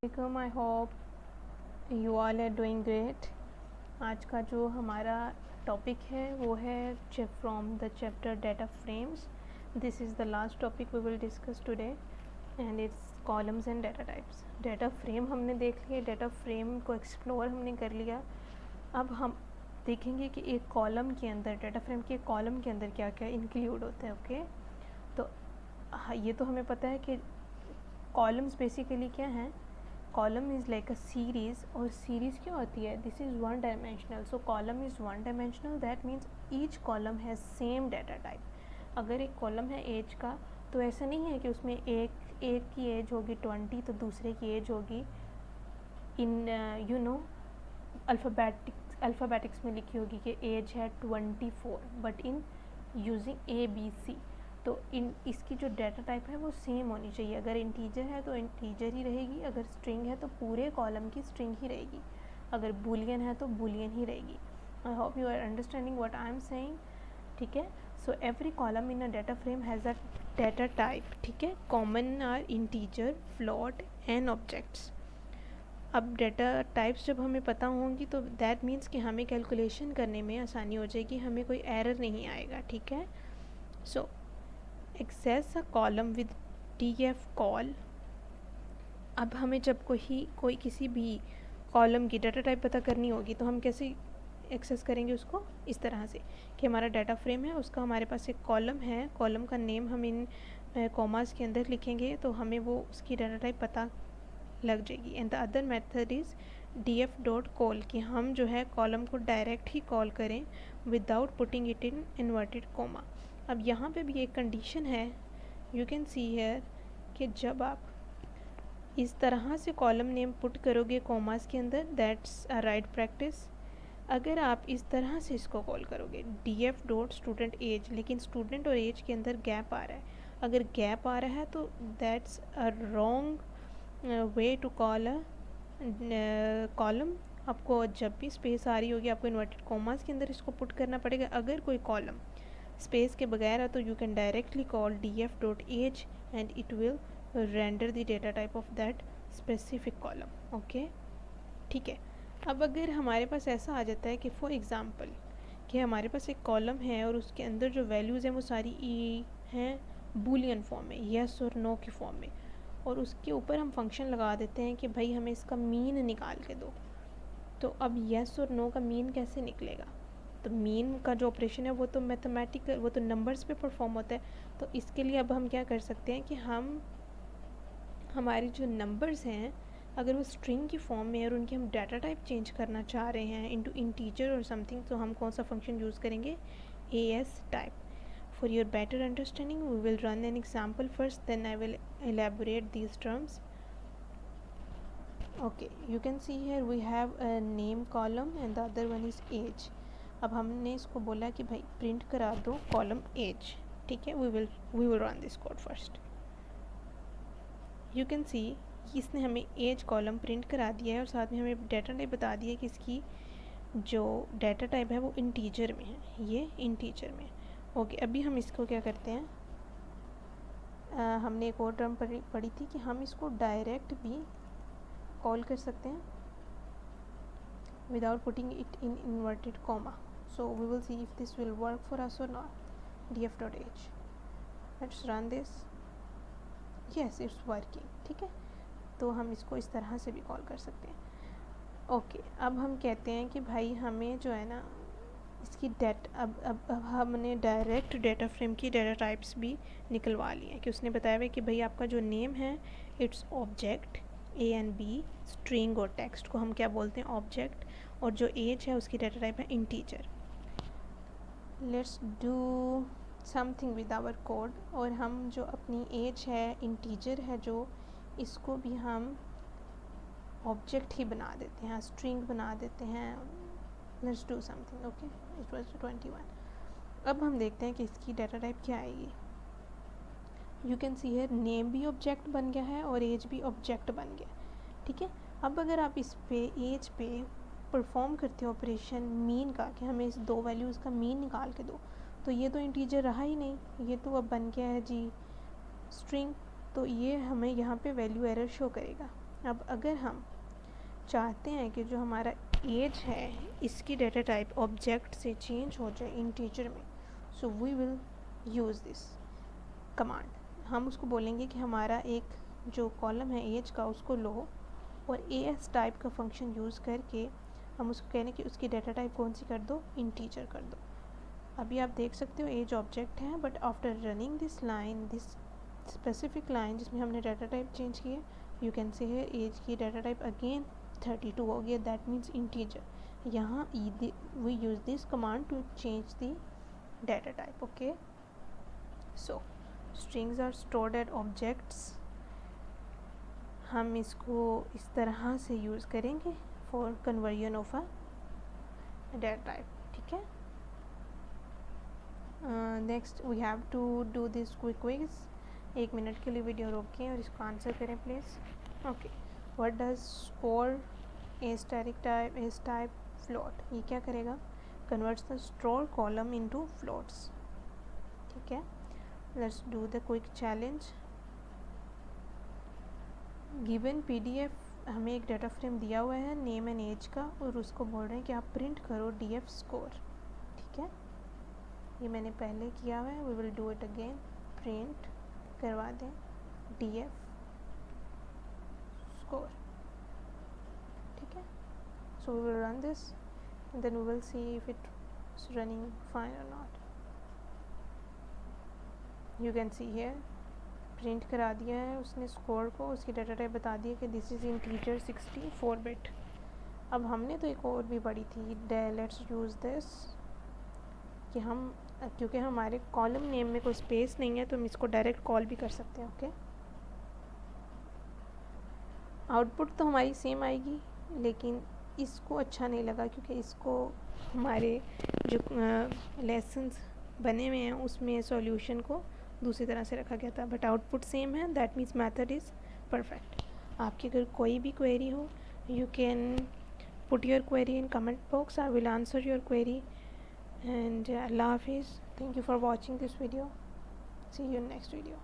Welcome. I hope you all are doing great. आज का जो हमारा टॉपिक है वो है from the chapter data frames. This is the last topic we will discuss today and its columns and data types. Data frame हमने देख लिया, डेटा फ्रेम को एक्सप्लोर हमने कर लिया। अब हम देखेंगे कि एक कॉलम के अंदर, डेटा फ्रेम के कॉलम के अंदर क्या क्या इंक्लूड होता है। ओके, तो ये तो हमें पता है कि कॉलम्स बेसिकली क्या हैं। Column is like a series, और सीरीज़ क्या होती है, this is one dimensional. So column is one dimensional, that means each column has same data type. अगर एक कॉलम है एज का, तो ऐसा नहीं है कि उसमें एक की एज होगी 20 तो दूसरे की एज होगी इन अल्फ़ाबेटिक्स में लिखी होगी कि एज है 24, बट इन यूजिंग ABC। तो इसकी जो डाटा टाइप है वो सेम होनी चाहिए। अगर इंटीजर है तो इंटीजर ही रहेगी, अगर स्ट्रिंग है तो पूरे कॉलम की स्ट्रिंग ही रहेगी, अगर बूलियन है तो बूलियन ही रहेगी। I hope you are understanding what I am saying. ठीक है, so every column in a data frame has a data type. ठीक है, common are integer, float and objects. अब डाटा टाइप्स जब हमें पता होंगी तो दैट मीन्स कि हमें कैलकुलेशन करने में आसानी हो जाएगी, हमें कोई एरर नहीं आएगा। ठीक है, so access a column with df call. अब हमें जब कोई किसी भी कॉलम की डाटा टाइप पता करनी होगी तो हम कैसे एक्सेस करेंगे उसको, इस तरह से कि हमारा डाटा फ्रेम है, उसका हमारे पास एक कॉलम है, कॉलम का नेम हम इन कॉमास के अंदर लिखेंगे तो हमें वो उसकी डाटा टाइप पता लग जाएगी। And the other method is df dot call, कि हम जो है कॉलम को डायरेक्ट ही कॉल करें without putting it in inverted coma. अब यहाँ पे भी एक कंडीशन है, यू कैन सी हियर, कि जब आप इस तरह से कॉलम नेम पुट करोगे कॉमास के अंदर, दैट्स अ राइट प्रैक्टिस। अगर आप इस तरह से इसको कॉल करोगे df डॉट स्टूडेंट एज, लेकिन स्टूडेंट और एज के अंदर गैप आ रहा है, अगर गैप आ रहा है तो that's a wrong way to call a column. आपको जब भी स्पेस आ रही होगी आपको इन्वर्टेड कॉमास के अंदर इसको पुट करना पड़ेगा। अगर कोई कॉलम स्पेस के बगैर है तो you can directly call df dot age and it will render the data type of that specific column. Okay, ठीक है। अब अगर हमारे पास ऐसा आ जाता है कि फॉर एग्ज़ाम्पल कि हमारे पास एक कॉलम है और उसके अंदर जो वैल्यूज़ हैं वो सारी हैं बूलियन फॉर्म में, येस और नो की फॉर्म में, और उसके ऊपर हम फंक्शन लगा देते हैं कि भाई हमें इसका मीन निकाल के दो। तो अब येस और नो का मीन कैसे निकलेगा? तो मीन का जो ऑपरेशन है वो तो मैथमेटिकल, वो तो नंबर्स पे परफॉर्म होता है। तो इसके लिए अब हम क्या कर सकते हैं कि हम हमारी जो नंबर्स हैं अगर वो स्ट्रिंग की फॉर्म में है और उनकी हम डाटा टाइप चेंज करना चाह रहे हैं इनटू इंटीजर और समथिंग, तो हम कौन सा फंक्शन यूज़ करेंगे? AS type. For your better understanding, we will run an example first, then I will elaborate these terms. Okay, you can see here we have a name column and the other one is age. अब हमने इसको बोला कि भाई print करा दो column as. ठीक है, we will run this code first. You can see इसने हमें एज कॉलम प्रिंट करा दिया है और साथ में हमें डाटा टाइप बता दिया है कि इसकी जो डाटा टाइप है वो इंटीजर में है, ये इंटीजर में। ओके, अभी हम इसको क्या करते हैं, हमने एक और टर्म पढ़ी थी कि हम इसको डायरेक्ट भी कॉल कर सकते हैं without putting it in inverted comma. So we will see if this will work for us और not. df dot age, let's run this. Yes, it's working. ठीक है, तो हम इसको इस तरह से भी कॉल कर सकते हैं। ओके, अब हम कहते हैं कि भाई हमें जो है ना इसकी अब हमने डायरेक्ट डाटा फ्रेम की डाटा टाइप्स भी निकलवा ली हैं कि उसने बताया हुआ कि भाई आपका जो नेम है its object A and B, string और टेक्स्ट को हम क्या बोलते हैं? ऑब्जेक्ट। और जो एज है उसकी डाटा टाइप है integer. Let's do something with our code, और हम जो अपनी एज है इंटीजर है जो, इसको भी हम ऑब्जेक्ट ही बना देते हैं, स्ट्रिंग बना देते हैं। Let's do something. Okay, it was 21। अब हम देखते हैं कि इसकी डाटा टाइप क्या आएगी। You can see here name भी ऑब्जेक्ट बन गया है और एज भी ऑब्जेक्ट बन गया। ठीक है, अब अगर आप इस पे एज पे परफॉर्म करते हो ऑपरेशन मीन का कि हमें इस दो वैल्यूज़ का मीन निकाल के दो, तो ये तो इंटीजर रहा ही नहीं, ये तो अब बन गया है जी स्ट्रिंग। तो ये हमें यहाँ पे वैल्यू एरर शो करेगा। अब अगर हम चाहते हैं कि जो हमारा एज है इसकी डाटा टाइप ऑब्जेक्ट से चेंज हो जाए इंटीजर में, so we will use this command. हम उसको बोलेंगे कि हमारा एक जो कॉलम है एज का उसको लो और एएस टाइप का फंक्शन यूज़ करके हम उसको कहने कि उसकी डाटा टाइप कौन सी कर दो, इंटीजर कर दो। अभी आप देख सकते हो एज ऑब्जेक्ट है, but after running this line, this specific line जिसमें हमने डाटा टाइप चेंज किया, यू कैन से है एज की डाटा टाइप अगेन 32 हो गया, दैट मीन्स इंटीजर। यहाँ we use this command to change the data type. Okay, so strings are stored at objects, हम इसको इस तरह से यूज़ करेंगे for conversion of a data type. ठीक है, next we have to do this quick quiz. 1 minute के लिए वीडियो रोकें और इसको आंसर करें please. Okay, what does score as type float, ये क्या करेगा, converts the store column into floats. ठीक है, let's do the quick challenge. Given PDF हमें एक डाटा फ्रेम दिया हुआ है नेम एंड एज का, और उसको बोल रहे हैं कि आप प्रिंट करो डीएफ स्कोर। ठीक है, ये मैंने पहले किया हुआ है, we will do it again. Print करवा दें डीएफ स्कोर। ठीक है, so we will run this and then we will see if it's running fine or not. You can see here print करा दिया है उसने स्कोर को, उसकी डाटा टाइप बता दिया कि दिस इज़ इंटीजर 64 बिट। अब हमने तो एक और भी पढ़ी थी, लेट्स यूज़ दिस कि हम, क्योंकि हमारे कॉलम नेम में कोई स्पेस नहीं है तो हम इसको डायरेक्ट कॉल भी कर सकते हैं। ओके, आउटपुट तो हमारी सेम आएगी, लेकिन इसको अच्छा नहीं लगा क्योंकि इसको हमारे जो लेसन्स बने हुए हैं उसमें सॉल्यूशन को दूसरी तरह से रखा गया था, बट आउटपुट सेम है, that means method is perfect. आपकी अगर कोई भी क्वेरी हो, you can put your query in comment box, I will answer your query. And अल्लाह हाफिज़, thank you for watching this video, see you in next video.